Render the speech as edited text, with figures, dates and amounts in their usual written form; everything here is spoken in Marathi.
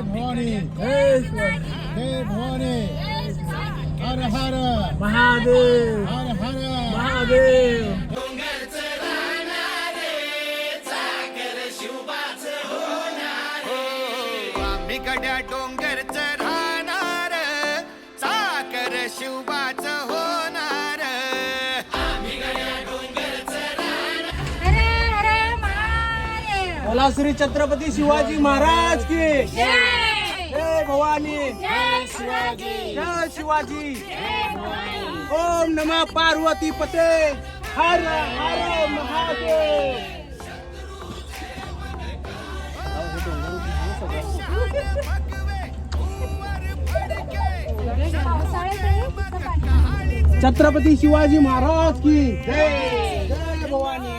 भवानी जय भवानी हर हर महादेव हर हर महादेव आम्ही गड्या डोंगरच राहणार साखर शिवबाच होणार बोला श्री छत्रपती शिवाजी महाराज की जय भवानी जय शिवाजी जय शिवाजी ओम नमः पार्वती पते हर हर महादेव छत्रपती शिवाजी महाराज की जय जय भवानी